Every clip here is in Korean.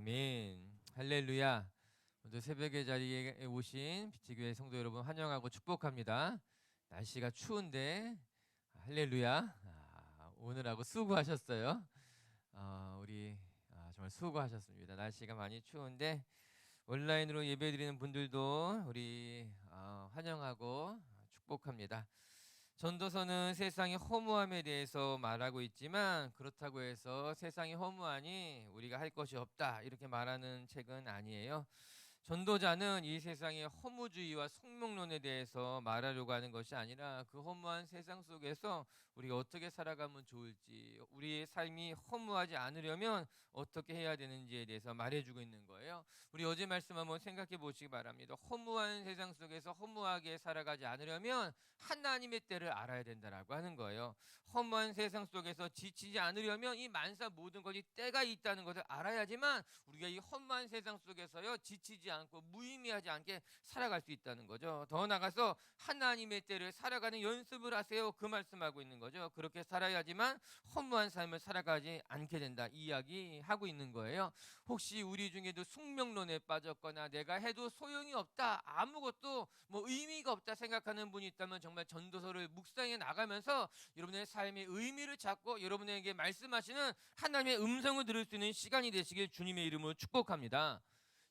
아멘. 할렐루야. 오늘 새벽의 자리에 오신 빛의교회 성도 여러분 환영하고 축복합니다. 날씨가 추운데 할렐루야. 오늘하고 수고하셨어요. 우리 정말 수고하셨습니다. 날씨가 많이 추운데 온라인으로 예배드리는 분들도 우리 환영하고 축복합니다. 전도서는 세상의 허무함에 대해서 말하고 있지만 그렇다고 해서 세상이 허무하니 우리가 할 것이 없다 이렇게 말하는 책은 아니에요. 전도자는 이 세상의 허무주의와 속명론에 대해서 말하려고 하는 것이 아니라 그 허무한 세상 속에서 우리가 어떻게 살아가면 좋을지, 우리의 삶이 허무하지 않으려면 어떻게 해야 되는지에 대해서 말해주고 있는 거예요. 우리 어제 말씀 한번 생각해 보시기 바랍니다. 허무한 세상 속에서 허무하게 살아가지 않으려면 하나님의 때를 알아야 된다라고 하는 거예요. 허무한 세상 속에서 지치지 않으려면 이 만사 모든 것이 때가 있다는 것을 알아야지만 우리가 이 험한 세상 속에서요 지치지 않고 무의미하지 않게 살아갈 수 있다는 거죠. 더 나가서 하나님의 때를 살아가는 연습을 하세요. 그 말씀하고 있는 거죠. 그렇게 살아야지만 허무한 삶을 살아가지 않게 된다 이 이야기하고 있는 거예요. 혹시 우리 중에도 숙명론에 빠졌거나 내가 해도 소용이 없다, 아무것도 뭐 의미가 없다 생각하는 분이 있다면 정말 전도서를 묵상해 나가면서 여러분의 삶의 의미를 찾고 여러분에게 말씀하시는 하나님의 음성을 들을 수 있는 시간이 되시길 주님의 이름으로 축복합니다.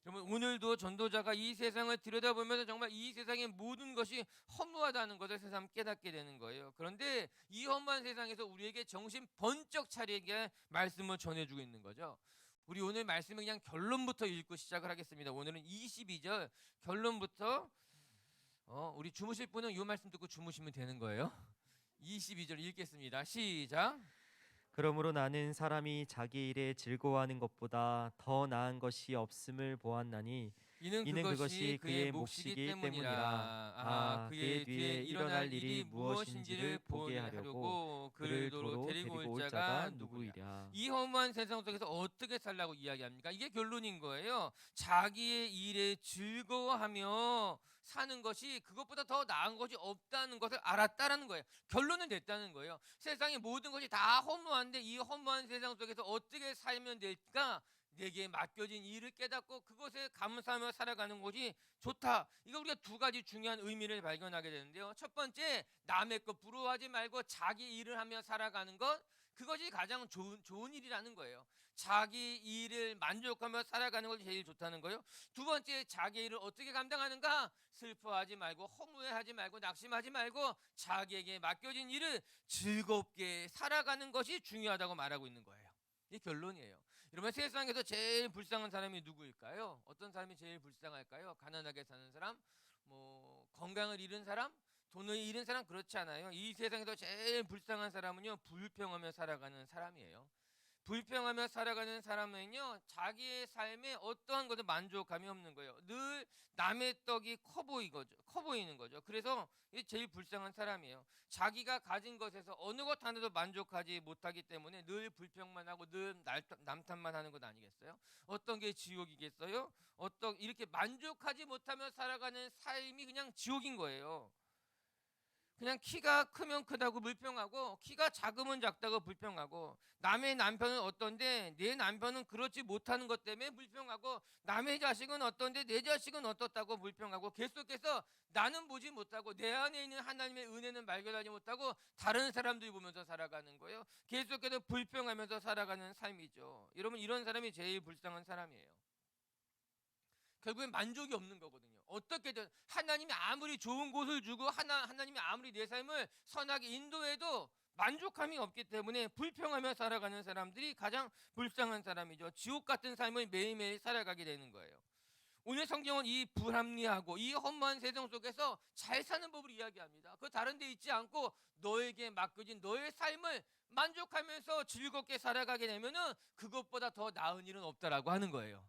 여러분 오늘도 전도자가 이 세상을 들여다보면서 정말 이 세상의 모든 것이 허무하다는 것을 새삼 깨닫게 되는 거예요. 그런데 이 허무한 세상에서 우리에게 정신 번쩍 차리게 말씀을 전해주고 있는 거죠. 우리 오늘 말씀은 그냥 결론부터 읽고 시작을 하겠습니다. 오늘은 22절 결론부터 우리 주무실 분은 이 말씀 듣고 주무시면 되는 거예요. 22절 읽겠습니다. 시작. 그러므로 나는 사람이 자기 일에 즐거워하는 것보다 더 나은 것이 없음을 보았나니 이는 그것이 그의 몫이기 때문이라. 그의 뒤에 일어날 일이 무엇인지를 보게 하려고 그를 도로 데리고 올 자가 누구이랴. 이 허무한 세상 속에서 어떻게 살라고 이야기합니까? 이게 결론인 거예요. 자기의 일에 즐거워하며 사는 것이 그것보다 더 나은 것이 없다는 것을 알았다라는 거예요. 결론은 됐다는 거예요. 세상의 모든 것이 다 허무한데 이 허무한 세상 속에서 어떻게 살면 될까? 내게 맡겨진 일을 깨닫고 그것에 감사하며 살아가는 것이 좋다. 이거 우리가 두 가지 중요한 의미를 발견하게 되는데요. 첫 번째, 남의 것 부러워하지 말고 자기 일을 하며 살아가는 것, 그것이 가장 좋은 일이라는 거예요. 자기 일을 만족하며 살아가는 것이 제일 좋다는 거예요. 두 번째, 자기 일을 어떻게 감당하는가? 슬퍼하지 말고 허무해하지 말고 낙심하지 말고 자기에게 맡겨진 일을 즐겁게 살아가는 것이 중요하다고 말하고 있는 거예요. 이게 결론이에요. 여러분 세상에서 제일 불쌍한 사람이 누구일까요? 어떤 사람이 제일 불쌍할까요? 가난하게 사는 사람, 뭐 건강을 잃은 사람, 돈을 잃은 사람, 그렇지 않아요. 이 세상에서 제일 불쌍한 사람은요 불평하며 살아가는 사람이에요. 불평하며 살아가는 사람은요 자기의 삶에 어떠한 것도 만족감이 없는 거예요. 늘 남의 떡이 커 보이는 거죠. 그래서 이게 제일 불쌍한 사람이에요. 자기가 가진 것에서 어느 것 하나도 만족하지 못하기 때문에 늘 불평만 하고 늘 남탓만 하는 것 아니겠어요? 어떤 게 지옥이겠어요? 이렇게 만족하지 못하며 살아가는 삶이 그냥 지옥인 거예요. 그냥 키가 크면 크다고 불평하고 키가 작으면 작다고 불평하고 남의 남편은 어떤데 내 남편은 그렇지 못하는 것 때문에 불평하고 남의 자식은 어떤데 내 자식은 어떻다고 불평하고 계속해서 나는 보지 못하고 내 안에 있는 하나님의 은혜는 발견하지 못하고 다른 사람들이 보면서 살아가는 거예요. 계속해서 불평하면서 살아가는 삶이죠. 여러분 이런 사람이 제일 불쌍한 사람이에요. 결국엔 만족이 없는 거거든요. 어떻게든 하나님이 아무리 좋은 곳을 주고 하나님이 아무리 내 삶을 선하게 인도해도 만족함이 없기 때문에 불평하며 살아가는 사람들이 가장 불쌍한 사람이죠. 지옥 같은 삶을 매일매일 살아가게 되는 거예요. 오늘 성경은 이 불합리하고 이 험한 세상 속에서 잘 사는 법을 이야기합니다. 그 다른 데 있지 않고 너에게 맡겨진 너의 삶을 만족하면서 즐겁게 살아가게 되면은 그것보다 더 나은 일은 없다라고 하는 거예요.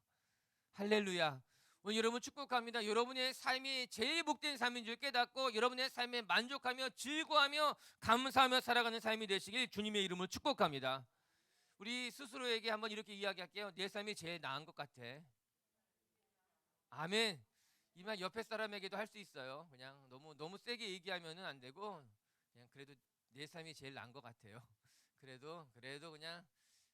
할렐루야. 오늘 여러분 축복합니다. 여러분의 삶이 제일 복된 삶인 줄 깨닫고 여러분의 삶에 만족하며 즐거워하며 감사하며 살아가는 삶이 되시길 주님의 이름으로 축복합니다. 우리 스스로에게 한번 이렇게 이야기할게요. 내 삶이 제일 나은 것 같아. 아멘. 이 말 옆에 사람에게도 할 수 있어요. 그냥 너무 세게 얘기하면은 안 되고 그냥 그래도 내 삶이 제일 나은 것 같아요. 그래도 그냥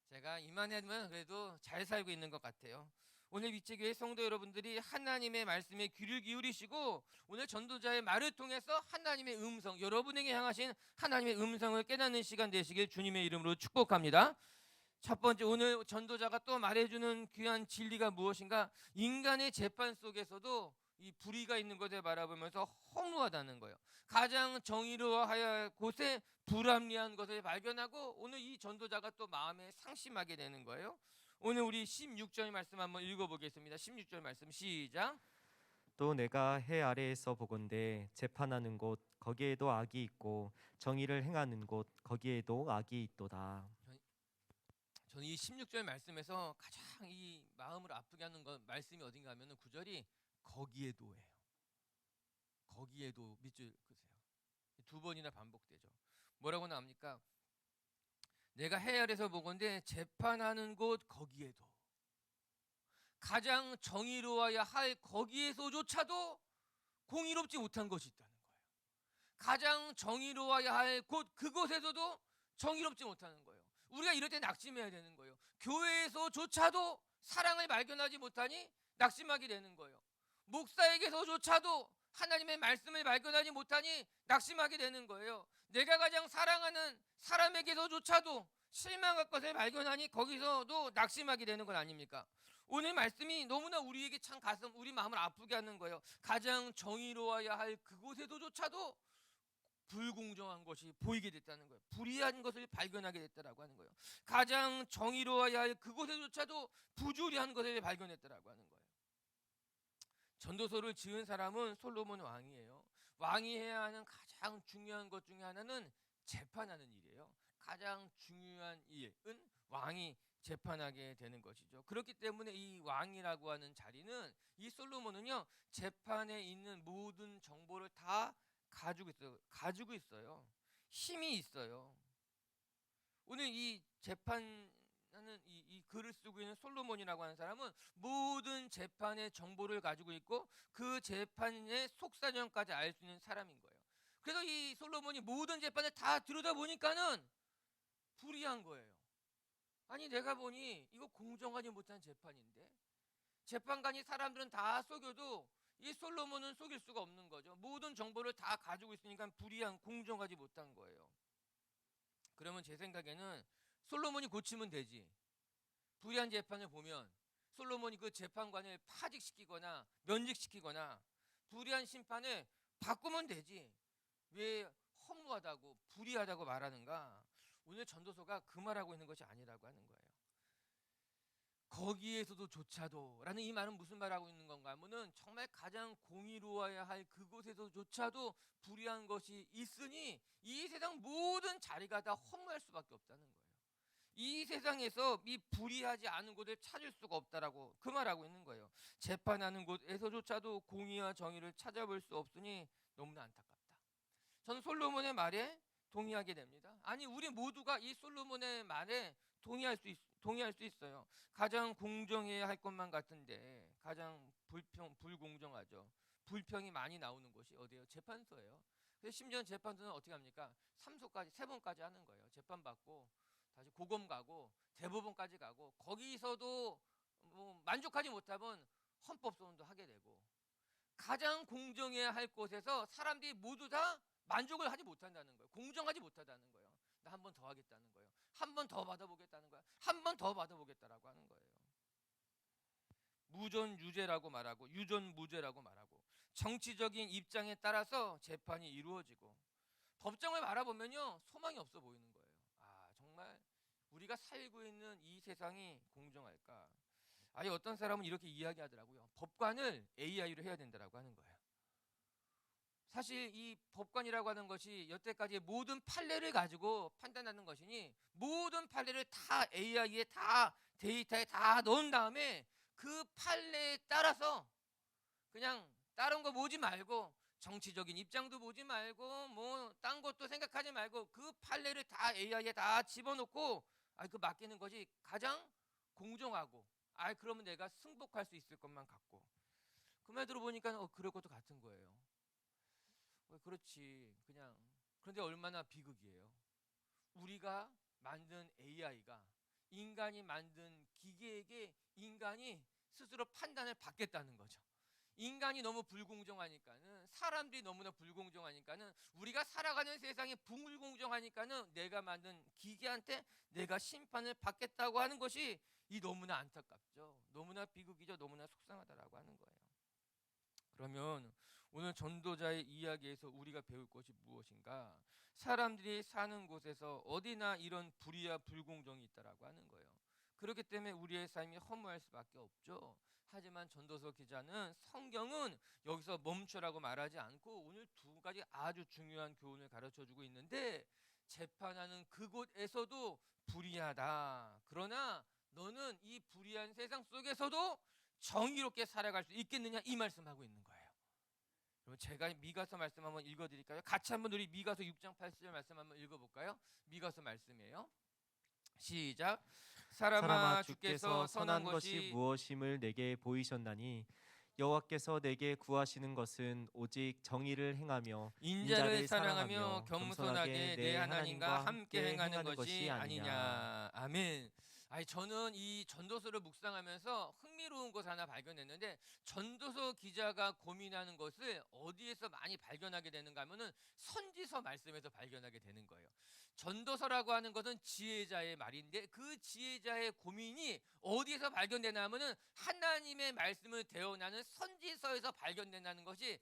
제가 이만하면 그래도 잘 살고 있는 것 같아요. 오늘 위치교회 성도 여러분들이 하나님의 말씀에 귀를 기울이시고 오늘 전도자의 말을 통해서 하나님의 음성, 여러분에게 향하신 하나님의 음성을 깨닫는 시간 되시길 주님의 이름으로 축복합니다. 첫 번째, 오늘 전도자가 또 말해주는 귀한 진리가 무엇인가? 인간의 재판 속에서도 이 불의가 있는 것을 바라보면서 허무하다는 거예요. 가장 정의로워야 할 곳에 불합리한 것을 발견하고 오늘 이 전도자가 또 마음에 상심하게 되는 거예요. 오늘 우리 16절 말씀 한번 읽어보겠습니다. 16절 말씀 시작. 또 내가 해 아래에서 보건대 재판하는 곳 거기에도 악이 있고 정의를 행하는 곳 거기에도 악이 있도다. 저는 이 16절 말씀에서 가장 이 마음을 아프게 하는 것 말씀이 어딘가 하면은 9절이 거기에도예요. 거기에도 밑줄 그세요. 두 번이나 반복되죠. 뭐라고 나옵니까? 내가 해 아래에서 보건대 재판하는 곳 거기에도, 가장 정의로워야 할 거기에서조차도 공의롭지 못한 것이 있다는 거예요. 가장 정의로워야 할 곳 그곳에서도 정의롭지 못하는 거예요. 우리가 이럴 때 낙심해야 되는 거예요. 교회에서조차도 사랑을 발견하지 못하니 낙심하게 되는 거예요. 목사에게서조차도 하나님의 말씀을 발견하지 못하니 낙심하게 되는 거예요. 내가 가장 사랑하는 사람에게서조차도 실망할 것을 발견하니 거기서도 낙심하게 되는 건 아닙니까? 오늘 말씀이 너무나 우리에게 참 우리 마음을 아프게 하는 거예요. 가장 정의로워야 할 그곳에서조차도 불공정한 것이 보이게 됐다는 거예요. 불의한 것을 발견하게 됐다라고 하는 거예요. 가장 정의로워야 할 그곳에조차도 부조리한 것을 발견했다라고 하는 거예요. 전도서를 지은 사람은 솔로몬 왕이에요. 왕이 해야 하는 가장 중요한 것 중에 하나는 재판하는 일이에요. 가장 중요한 일은 왕이 재판하게 되는 것이죠. 그렇기 때문에 이 왕이라고 하는 자리는, 이 솔로몬은요, 재판에 있는 모든 정보를 다 가지고 있어요. 힘이 있어요. 오늘 이 재판하는 이 글을 쓰고 있는 솔로몬이라고 하는 사람은 모든 재판의 정보를 가지고 있고 그 재판의 속사정까지 알 수 있는 사람인 거예요. 그래서 이 솔로몬이 모든 재판을 다 들여다보니까는 불의한 거예요. 아니, 내가 보니 이거 공정하지 못한 재판인데, 재판관이 사람들은 다 속여도 이 솔로몬은 속일 수가 없는 거죠. 모든 정보를 다 가지고 있으니까 불의한, 공정하지 못한 거예요. 그러면 제 생각에는 솔로몬이 고치면 되지. 불의한 재판을 보면 솔로몬이 그 재판관을 파직시키거나 면직시키거나 불의한 심판을 바꾸면 되지. 왜 허무하다고 불의하다고 말하는가? 오늘 전도서가 그 말하고 있는 것이 아니라고 하는 거예요. 거기에서도 조차도 라는 이 말은 무슨 말하고 있는 건가 하면은 정말 가장 공의로워야 할 그곳에서조차도 불의한 것이 있으니 이 세상 모든 자리가 다 허무할 수밖에 없다는 거예요. 이 세상에서 이 불의하지 않은 곳을 찾을 수가 없다라고 그 말하고 있는 거예요. 재판하는 곳에서조차도 공의와 정의를 찾아볼 수 없으니 너무나 안타깝다. 저는 솔로몬의 말에 동의하게 됩니다. 아니, 우리 모두가 이 솔로몬의 말에 동의할 수 있어요. 가장 공정해야 할 것만 같은데 가장 불공정하죠. 불평이 많이 나오는 곳이 어디예요? 재판소예요. 그래서 심지어 재판소는 어떻게 합니까? 3소까지 3번까지 하는 거예요. 재판 받고 다시 고검 가고 대법원까지 가고, 거기서도 뭐 만족하지 못하면 헌법소원도 하게 되고, 가장 공정해야 할 곳에서 사람들이 모두 다 만족을 하지 못한다는 거예요. 공정하지 못하다는 거예요. 나 한 번 더 하겠다는 거예요. 한 번 더 받아보겠다는 거예요. 한 번 더 받아보겠다라고 하는 거예요. 무전유죄라고 말하고 유전무죄라고 말하고 정치적인 입장에 따라서 재판이 이루어지고, 법정을 바라보면요, 소망이 없어 보이는 거예요. 아, 정말 우리가 살고 있는 이 세상이 공정할까? 아니, 어떤 사람은 이렇게 이야기하더라고요. 법관을 AI로 해야 된다라고 하는 거예요. 사실 이 법관이라고 하는 것이 여태까지의 모든 판례를 가지고 판단하는 것이니 모든 판례를 다 AI에 다 데이터에 다 넣은 다음에 그 판례에 따라서 그냥 다른 거 보지 말고 정치적인 입장도 보지 말고 뭐 딴 것도 생각하지 말고 그 판례를 다 AI에 다 집어넣고 그 맡기는 것이 가장 공정하고, 그러면 내가 승복할 수 있을 것만 같고, 그 말 들어보니까 그럴 것도 같은 거예요. 그렇지, 그냥. 그런데 얼마나 비극이에요. 우리가 만든 AI가 인간이 만든 기계에게 인간이 스스로 판단을 받겠다는 거죠. 인간이 너무 불공정하니까는, 사람들이 너무나 불공정하니까는, 우리가 살아가는 세상이 불공정하니까는 내가 만든 기계한테 내가 심판을 받겠다고 하는 것이 이 너무나 안타깝죠. 너무나 비극이죠. 너무나 속상하다라고 하는 거예요. 그러면 오늘 전도자의 이야기에서 우리가 배울 것이 무엇인가? 사람들이 사는 곳에서 어디나 이런 불의와 불공정이 있다라고 하는 거예요. 그렇기 때문에 우리의 삶이 허무할 수밖에 없죠. 하지만 전도서 기자는, 성경은 여기서 멈추라고 말하지 않고 오늘 두 가지 아주 중요한 교훈을 가르쳐주고 있는데, 재판하는 그곳에서도 불의하다. 그러나 너는 이 불의한 세상 속에서도 정의롭게 살아갈 수 있겠느냐, 이 말씀하고 있는 거예요. 그럼 제가 미가서 말씀 한번 읽어드릴까요? 같이 한번 우리 미가서 6장 8절 말씀 한번 읽어볼까요? 미가서 말씀이에요. 시작. 사람아, 주께서 선한 것이 무엇임을 내게 보이셨나니 여호와께서 내게 구하시는 것은 오직 정의를 행하며 인자를 사랑하며 겸손하게 내 하나님과 함께 행하는 것이 아니냐. 아멘. 저는 이 전도서를 묵상하면서 흥미로운 것 하나 발견했는데, 전도서 기자가 고민하는 것을 어디에서 많이 발견하게 되는가 하면은 선지서 말씀에서 발견하게 되는 거예요. 전도서라고 하는 것은 지혜자의 말인데, 그 지혜자의 고민이 어디에서 발견되나 하면은 하나님의 말씀을 대언하는 선지서에서 발견된다는 것이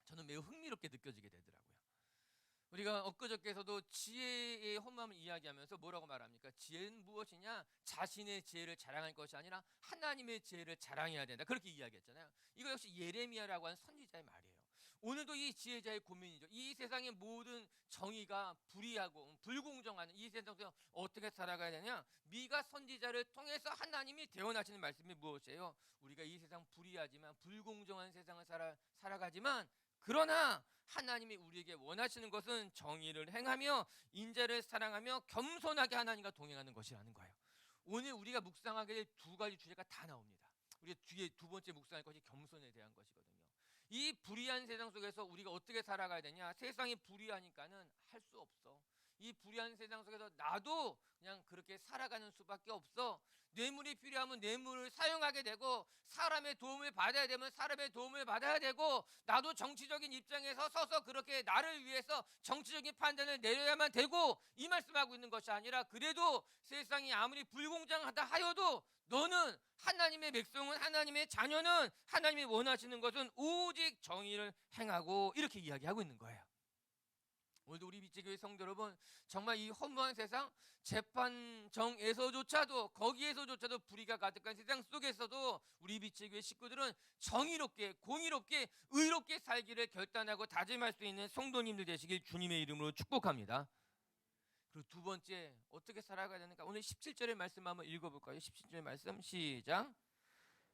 저는 매우 흥미롭게 느껴지게 되더라고요. 우리가 엊그저께서도 지혜의 허무함을 이야기하면서 뭐라고 말합니까? 지혜는 무엇이냐? 자신의 지혜를 자랑할 것이 아니라 하나님의 지혜를 자랑해야 된다, 그렇게 이야기했잖아요. 이거 역시 예레미야라고 하는 선지자의 말이에요. 오늘도 이 지혜자의 고민이죠. 이 세상의 모든 정의가 불의하고 불공정한 이 세상 속에서 어떻게 살아가야 되냐? 미가 선지자를 통해서 하나님이 대언하시는 말씀이 무엇이에요? 우리가 이 세상 불의하지만 불공정한 세상을 살아가지만, 그러나 하나님이 우리에게 원하시는 것은 정의를 행하며 인자를 사랑하며 겸손하게 하나님과 동행하는 것이라는 거예요. 오늘 우리가 묵상하게 될 두 가지 주제가 다 나옵니다. 우리 뒤에 두 번째 묵상할 것이 겸손에 대한 것이거든요. 이 불의한 세상 속에서 우리가 어떻게 살아가야 되냐? 세상이 불의하니까는 할 수 없어. 이 불의한 세상 속에서 나도 그냥 그렇게 살아가는 수밖에 없어. 뇌물이 필요하면 뇌물을 사용하게 되고, 사람의 도움을 받아야 되면 사람의 도움을 받아야 되고, 나도 정치적인 입장에 서서 그렇게 나를 위해서 정치적인 판단을 내려야만 되고, 이 말씀하고 있는 것이 아니라, 그래도 세상이 아무리 불공정하다 하여도 너는 하나님의 백성은, 하나님의 자녀는, 하나님이 원하시는 것은 오직 정의를 행하고, 이렇게 이야기하고 있는 거예요. 오늘도 우리 빛의교회 성도 여러분, 정말 이 허무한 세상, 재판정에서조차도, 거기에서조차도 불의가 가득한 세상 속에서도 우리 빛의교회 식구들은 정의롭게, 공의롭게, 의롭게 살기를 결단하고 다짐할 수 있는 성도님들 되시길 주님의 이름으로 축복합니다. 그리고 두 번째, 어떻게 살아가야 되는가? 오늘 17절의 말씀 한번 읽어볼까요? 17절의 말씀 시작.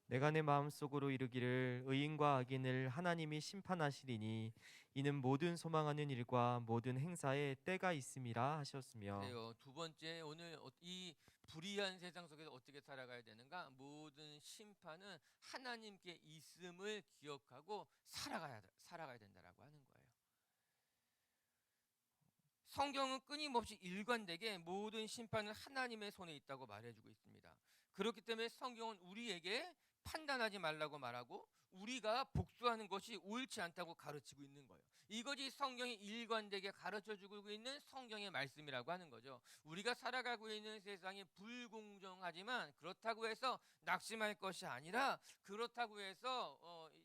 내가 내 마음속으로 이르기를 의인과 악인을 하나님이 심판하시리니 이는 모든 소망하는 일과 모든 행사에 때가 있음이라 하셨으며. 그래요. 두 번째, 오늘 이 불의한 세상 속에서 어떻게 살아가야 되는가? 모든 심판은 하나님께 있음을 기억하고 살아가야 된다라고 하는 거예요. 성경은 끊임없이 일관되게 모든 심판은 하나님의 손에 있다고 말해주고 있습니다. 그렇기 때문에 성경은 우리에게 판단하지 말라고 말하고, 우리가 복수하는 것이 옳지 않다고 가르치고 있는 거예요. 이것이 성경이 일관되게 가르쳐주고 있는 성경의 말씀이라고 하는 거죠. 우리가 살아가고 있는 세상이 불공정하지만 그렇다고 해서 낙심할 것이 아니라, 그렇다고 해서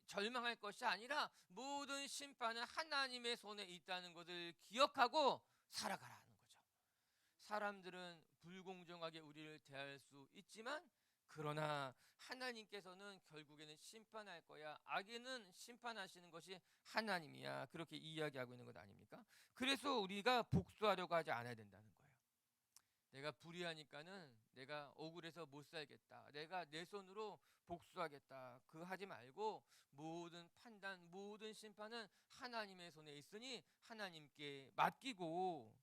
절망할 것이 아니라, 모든 심판은 하나님의 손에 있다는 것을 기억하고 살아가라는 거죠. 사람들은 불공정하게 우리를 대할 수 있지만, 그러나 하나님께서는 결국에는 심판할 거야. 악인은 심판하시는 것이 하나님이야. 그렇게 이야기하고 있는 것 아닙니까? 그래서 우리가 복수하려고 하지 않아야 된다는 거예요. 내가 불의하니까는 내가 억울해서 못 살겠다, 내가 내 손으로 복수하겠다, 그 하지 말고 모든 판단, 모든 심판은 하나님의 손에 있으니 하나님께 맡기고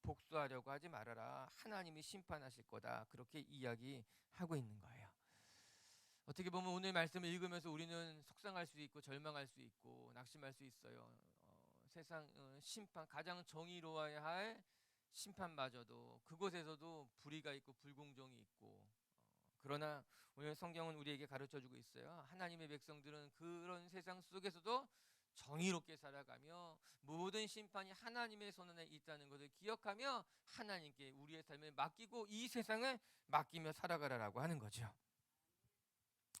복수하려고 하지 말아라. 하나님이 심판하실 거다. 그렇게 이야기하고 있는 거예요. 어떻게 보면 오늘 말씀을 읽으면서 우리는 속상할 수 있고 절망할 수 있고 낙심할 수 있어요. 세상 심판, 가장 정의로워야 할 심판마저도 그곳에서도 불의가 있고 불공정이 있고 그러나 오늘 성경은 우리에게 가르쳐주고 있어요. 하나님의 백성들은 그런 세상 속에서도 정의롭게 살아가며 모든 심판이 하나님의 손 안에 있다는 것을 기억하며 하나님께 우리의 삶을 맡기고 이 세상을 맡기며 살아가라라고 하는 거죠.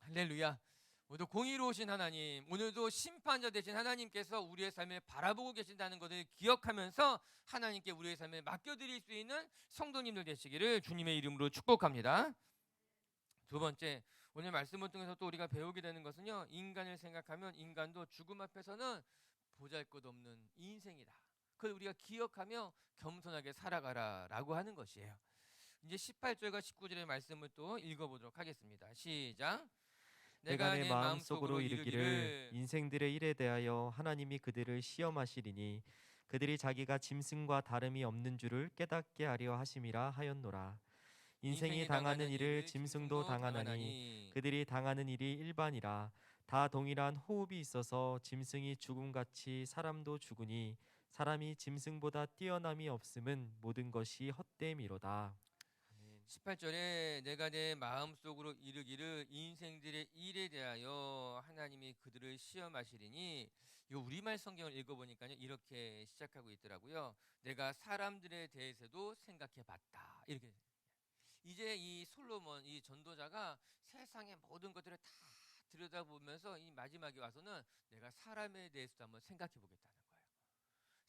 할렐루야. 오늘도 공의로우신 하나님, 오늘도 심판자 되신 하나님께서 우리의 삶을 바라보고 계신다는 것을 기억하면서 하나님께 우리의 삶을 맡겨드릴 수 있는 성도님들 되시기를 주님의 이름으로 축복합니다. 두 번째, 오늘 말씀을 통해서 또 우리가 배우게 되는 것은요, 인간을 생각하면 인간도 죽음 앞에서는 보잘것없는 인생이다. 그걸 우리가 기억하며 겸손하게 살아가라라고 하는 것이에요. 이제 18절과 19절의 말씀을 또 읽어보도록 하겠습니다. 시작. 내가 내 마음속으로 이르기를 인생들의 일에 대하여 하나님이 그들을 시험하시리니 그들이 자기가 짐승과 다름이 없는 줄을 깨닫게 하려 하심이라 하였노라. 인생이 당하는 일을 짐승도 당하나니 그들이 당하는 일이 일반이라. 다 동일한 호흡이 있어서 짐승이 죽음같이 사람도 죽으니 사람이 짐승보다 뛰어남이 없음은 모든 것이 헛됨이로다. 18절에 내가 내 마음속으로 이르기를 인생들의 일에 대하여 하나님이 그들을 시험하시리니, 이 우리말 성경을 읽어보니까요 이렇게 시작하고 있더라고요. 내가 사람들에 대해서도 생각해봤다. 이렇게. 이제 이 솔로몬 이 전도자가 세상의 모든 것들을 다 들여다보면서 이 마지막에 와서는 내가 사람에 대해서도 한번 생각해 보겠다는 거예요.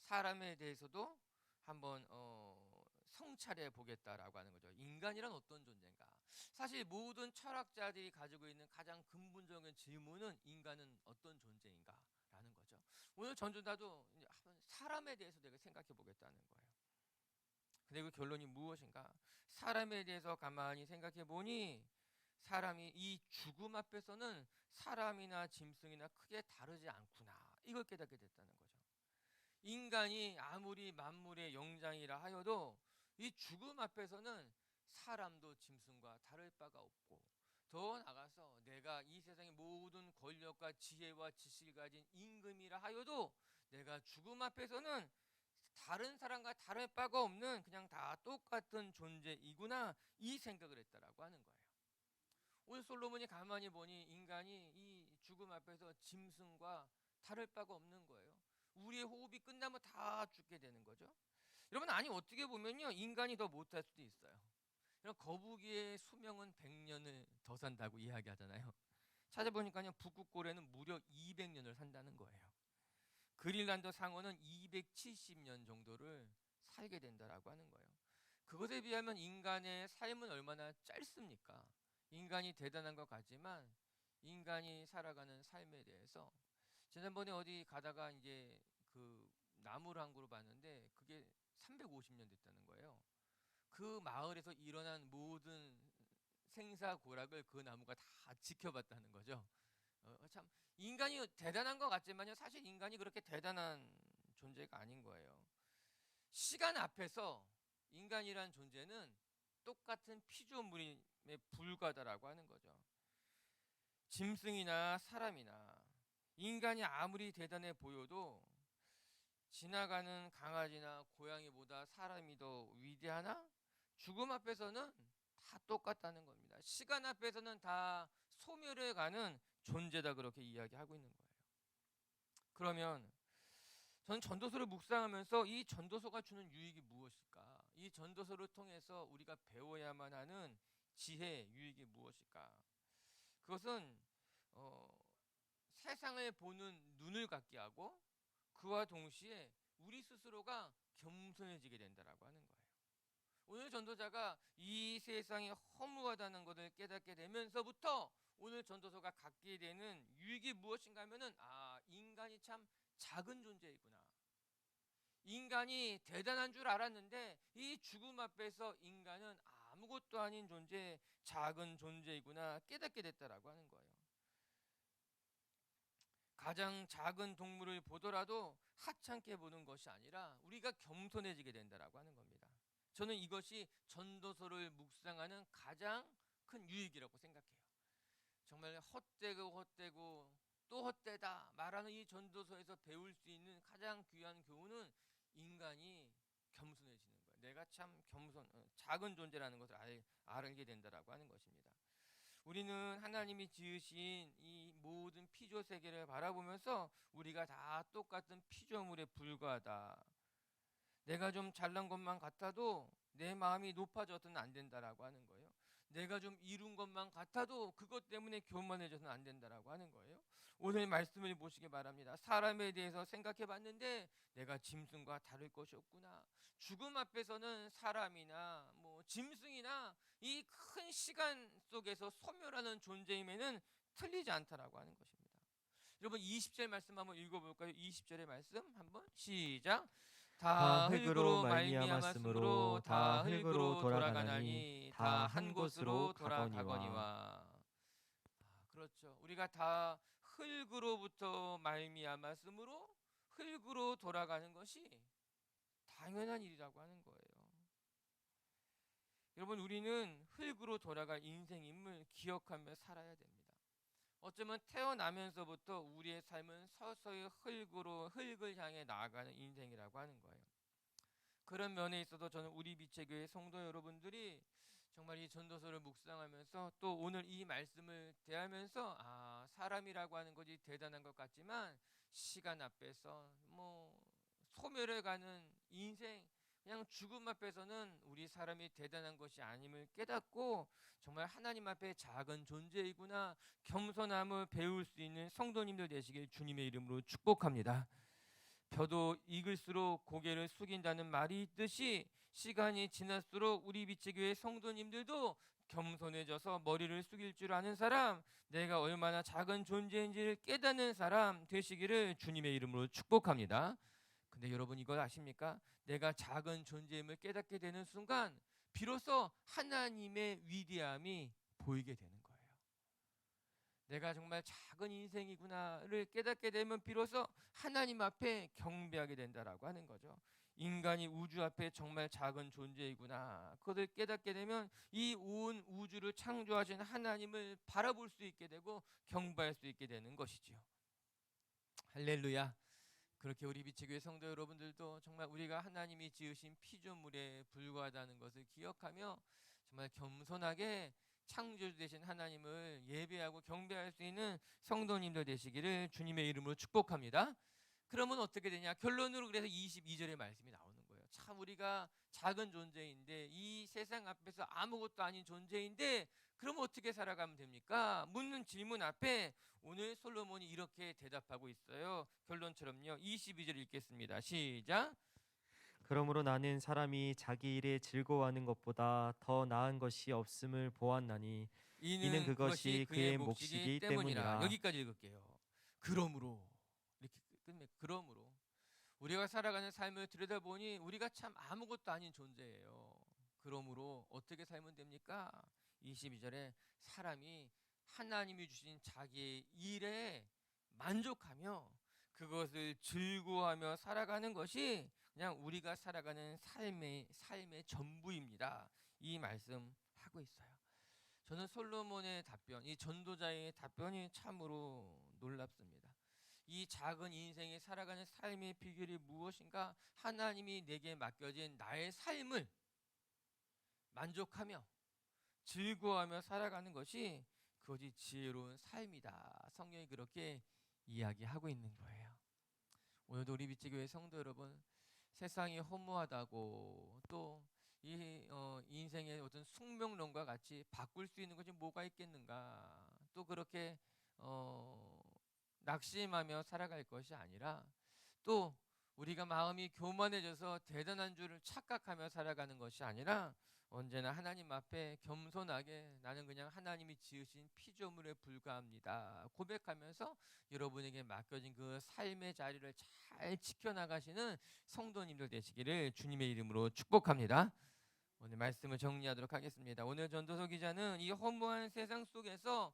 사람에 대해서도 한번 성찰해 보겠다라고 하는 거죠. 인간이란 어떤 존재인가? 사실 모든 철학자들이 가지고 있는 가장 근본적인 질문은 인간은 어떤 존재인가라는 거죠. 오늘 전도자도 사람에 대해서 내가 생각해 보겠다는 거예요. 그리고 결론이 무엇인가? 사람에 대해서 가만히 생각해 보니 사람이 이 죽음 앞에서는 사람이나 짐승이나 크게 다르지 않구나. 이걸 깨닫게 됐다는 거죠. 인간이 아무리 만물의 영장이라 하여도 이 죽음 앞에서는 사람도 짐승과 다를 바가 없고, 더 나아가서 내가 이 세상의 모든 권력과 지혜와 지식을 가진 임금이라 하여도 내가 죽음 앞에서는 다른 사람과 다를 바가 없는 그냥 다 똑같은 존재이구나, 이 생각을 했다라고 하는 거예요. 오늘 솔로몬이 가만히 보니 인간이 이 죽음 앞에서 짐승과 다를 바가 없는 거예요. 우리의 호흡이 끝나면 다 죽게 되는 거죠. 여러분, 아니 어떻게 보면요 인간이 더 못할 수도 있어요. 거북이의 수명은 100년을 더 산다고 이야기하잖아요. 찾아보니까요 북극고래는 무려 200년을 산다는 거예요. 그린란드 상어는 270년 정도를 살게 된다라고 하는 거예요. 그것에 비하면 인간의 삶은 얼마나 짧습니까? 인간이 대단한 것 같지만 인간이 살아가는 삶에 대해서, 지난번에 어디 가다가 이제 그 나무를 한 그루 봤는데 그게 350년 됐다는 거예요. 그 마을에서 일어난 모든 생사고락을 그 나무가 다 지켜봤다는 거죠. 참 인간이 대단한 것 같지만요 사실 인간이 그렇게 대단한 존재가 아닌 거예요. 시간 앞에서 인간이란 존재는 똑같은 피조물임에 불과하다라고 하는 거죠. 짐승이나 사람이나 인간이 아무리 대단해 보여도 지나가는 강아지나 고양이보다 사람이 더 위대하나? 죽음 앞에서는 다 똑같다는 겁니다. 시간 앞에서는 다 소멸해 가는 존재다, 그렇게 이야기하고 있는 거예요. 그러면 저는 전도서를 묵상하면서 이 전도서가 주는 유익이 무엇일까? 이 전도서를 통해서 우리가 배워야만 하는 지혜, 유익이 무엇일까? 그것은 세상을 보는 눈을 갖게 하고 그와 동시에 우리 스스로가 겸손해지게 된다라고 하는 거예요. 오늘 전도자가 이 세상이 허무하다는 것을 깨닫게 되면서부터 오늘 전도서가 갖게 되는 유익이 무엇인가 하면은, 인간이 참 작은 존재이구나. 인간이 대단한 줄 알았는데 이 죽음 앞에서 인간은 아무것도 아닌 존재, 작은 존재이구나 깨닫게 됐다라고 하는 거예요. 가장 작은 동물을 보더라도 하찮게 보는 것이 아니라 우리가 겸손해지게 된다라고 하는 겁니다. 저는 이것이 전도서를 묵상하는 가장 큰 유익이라고 생각해요. 정말 헛되고 또 헛되다 말하는 이 전도서에서 배울 수 있는 가장 귀한 교훈은 인간이 겸손해지는 거예요. 내가 참 작은 존재라는 것을 알게 된다라고 하는 것입니다. 우리는 하나님이 지으신 이 모든 피조 세계를 바라보면서 우리가 다 똑같은 피조물에 불과하다. 내가 좀 잘난 것만 같아도 내 마음이 높아져서는 안 된다라고 하는 거예요. 내가 좀 이룬 것만 같아도 그것 때문에 교만해져서는 안 된다라고 하는 거예요. 오늘 말씀을 보시기 바랍니다. 사람에 대해서 생각해 봤는데 내가 짐승과 다를 것이 없구나. 죽음 앞에서는 사람이나 뭐 짐승이나 이 큰 시간 속에서 소멸하는 존재임에는 틀리지 않다라고 하는 것입니다. 여러분 20절 말씀 한번 읽어볼까요? 20절의 말씀 한번 시작. 다 흙으로 말미암았으므로 다 흙으로 돌아가나니 다 한 곳으로 돌아가거니와. 그렇죠. 우리가 다 흙으로부터 말미암았으므로 흙으로 돌아가는 것이 당연한 일이라고 하는 거예요. 여러분 우리는 흙으로 돌아갈 인생임을 기억하며 살아야 됩니다. 어쩌면 태어나면서부터 우리의 삶은 서서히 흙을 향해 나아가는 인생이라고 하는 거예요. 그런 면에 있어서 저는 우리 빛의 교회 성도 여러분들이 정말 이 전도서를 묵상하면서 또 오늘 이 말씀을 대하면서 사람이라고 하는 것이 대단한 것 같지만 시간 앞에서 소멸해 가는 인생, 그냥 죽음 앞에서는 우리 사람이 대단한 것이 아님을 깨닫고 정말 하나님 앞에 작은 존재이구나 겸손함을 배울 수 있는 성도님들 되시길 주님의 이름으로 축복합니다. 벼도 익을수록 고개를 숙인다는 말이 있듯이 시간이 지날수록 우리 빛의 교회 성도님들도 겸손해져서 머리를 숙일 줄 아는 사람, 내가 얼마나 작은 존재인지를 깨닫는 사람 되시기를 주님의 이름으로 축복합니다. 근데 여러분 이걸 아십니까? 내가 작은 존재임을 깨닫게 되는 순간 비로소 하나님의 위대함이 보이게 되는 거예요. 내가 정말 작은 인생이구나를 깨닫게 되면 비로소 하나님 앞에 경배하게 된다라고 하는 거죠. 인간이 우주 앞에 정말 작은 존재이구나. 그것을 깨닫게 되면 이 온 우주를 창조하신 하나님을 바라볼 수 있게 되고 경배할 수 있게 되는 것이지요. 할렐루야. 그렇게 우리 빛의 교회 성도 여러분들도 정말 우리가 하나님이 지으신 피조물에 불과하다는 것을 기억하며 정말 겸손하게 창조주 되신 하나님을 예배하고 경배할 수 있는 성도님들 되시기를 주님의 이름으로 축복합니다. 그러면 어떻게 되냐? 결론으로 그래서 22절의 말씀이 나오는 거예요. 참 우리가 작은 존재인데 이 세상 앞에서 아무것도 아닌 존재인데 그럼 어떻게 살아가면 됩니까? 묻는 질문 앞에 오늘 솔로몬이 이렇게 대답하고 있어요. 결론처럼요. 22절 읽겠습니다. 시작. 그러므로 나는 사람이 자기 일에 즐거워하는 것보다 더 나은 것이 없음을 보았나니 이는 그것이 그의 몫이기 때문이라. 여기까지 읽을게요. 그러므로 이렇게 끝내. 그러므로 우리가 살아가는 삶을 들여다보니 우리가 참 아무것도 아닌 존재예요. 그러므로 어떻게 살면 됩니까? 22절에 사람이 하나님이 주신 자기의 일에 만족하며 그것을 즐거워하며 살아가는 것이 그냥 우리가 살아가는 삶의 전부입니다. 이 말씀 하고 있어요. 저는 솔로몬의 답변, 이 전도자의 답변이 참으로 놀랍습니다. 이 작은 인생에 살아가는 삶의 비결이 무엇인가? 하나님이 내게 맡겨진 나의 삶을 만족하며 즐거워하며 살아가는 것이 그것이 지혜로운 삶이다. 성경이 그렇게 이야기하고 있는 거예요. 오늘도 우리 빛의 교회 성도 여러분, 세상이 허무하다고 또 이 인생의 어떤 숙명론과 같이 바꿀 수 있는 것이 뭐가 있겠는가? 또 그렇게 낙심하며 살아갈 것이 아니라 또 우리가 마음이 교만해져서 대단한 줄을 착각하며 살아가는 것이 아니라 언제나 하나님 앞에 겸손하게 나는 그냥 하나님이 지으신 피조물에 불과합니다 고백하면서 여러분에게 맡겨진 그 삶의 자리를 잘 지켜나가시는 성도님들 되시기를 주님의 이름으로 축복합니다. 오늘 말씀을 정리하도록 하겠습니다. 오늘 전도서 기자는 이 허무한 세상 속에서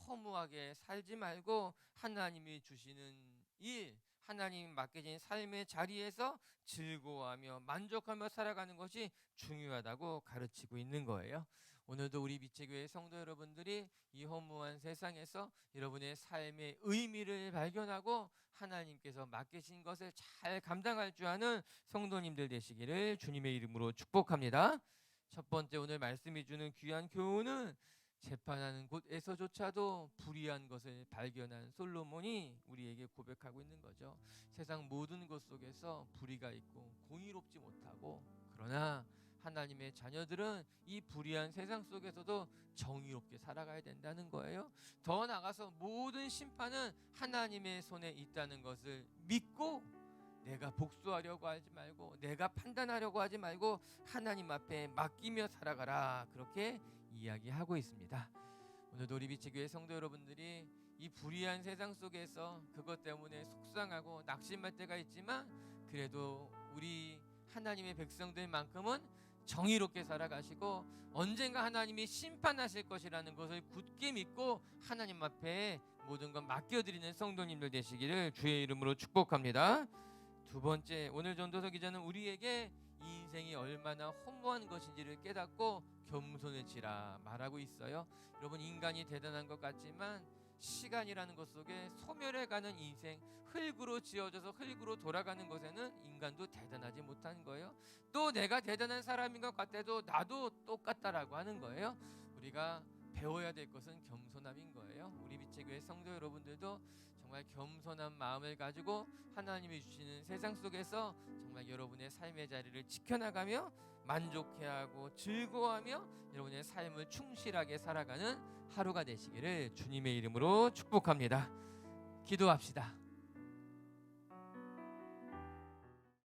허무하게 살지 말고 하나님이 주시는 일, 하나님이 맡겨진 삶의 자리에서 즐거워하며 만족하며 살아가는 것이 중요하다고 가르치고 있는 거예요. 오늘도 우리 빛의교회 성도 여러분들이 이 허무한 세상에서 여러분의 삶의 의미를 발견하고 하나님께서 맡기신 것을 잘 감당할 줄 아는 성도님들 되시기를 주님의 이름으로 축복합니다. 첫 번째 오늘 말씀이 주는 귀한 교훈은 재판하는 곳에서조차도 불의한 것을 발견한 솔로몬이 우리에게 고백하고 있는 거죠. 세상 모든 것 속에서 불의가 있고 공의롭지 못하고, 그러나 하나님의 자녀들은 이 불의한 세상 속에서도 정의롭게 살아가야 된다는 거예요. 더 나아가서 모든 심판은 하나님의 손에 있다는 것을 믿고 내가 복수하려고 하지 말고 내가 판단하려고 하지 말고 하나님 앞에 맡기며 살아가라, 그렇게 이야기하고 있습니다. 오늘도 우리 빛의교회 성도 여러분들이 이 불의한 세상 속에서 그것 때문에 속상하고 낙심할 때가 있지만, 그래도 우리 하나님의 백성들만큼은 정의롭게 살아가시고 언젠가 하나님이 심판하실 것이라는 것을 굳게 믿고 하나님 앞에 모든 것 맡겨드리는 성도님들 되시기를 주의 이름으로 축복합니다. 두 번째, 오늘 전도서 기자는 우리에게 이 인생이 얼마나 허무한 것인지를 깨닫고 겸손해지라 말하고 있어요. 여러분, 인간이 대단한 것 같지만 시간이라는 것 속에 소멸해가는 인생, 흙으로 지어져서 흙으로 돌아가는 것에는 인간도 대단하지 못한 거예요. 또 내가 대단한 사람인 것 같아도 나도 똑같다라고 하는 거예요. 우리가 배워야 될 것은 겸손함인 거예요. 우리 빛의교회 성도 여러분들도 정말 겸손한 마음을 가지고 하나님이 주시는 세상 속에서 정말 여러분의 삶의 자리를 지켜나가며 만족해하고 즐거워하며 여러분의 삶을 충실하게 살아가는 하루가 되시기를 주님의 이름으로 축복합니다. 기도합시다.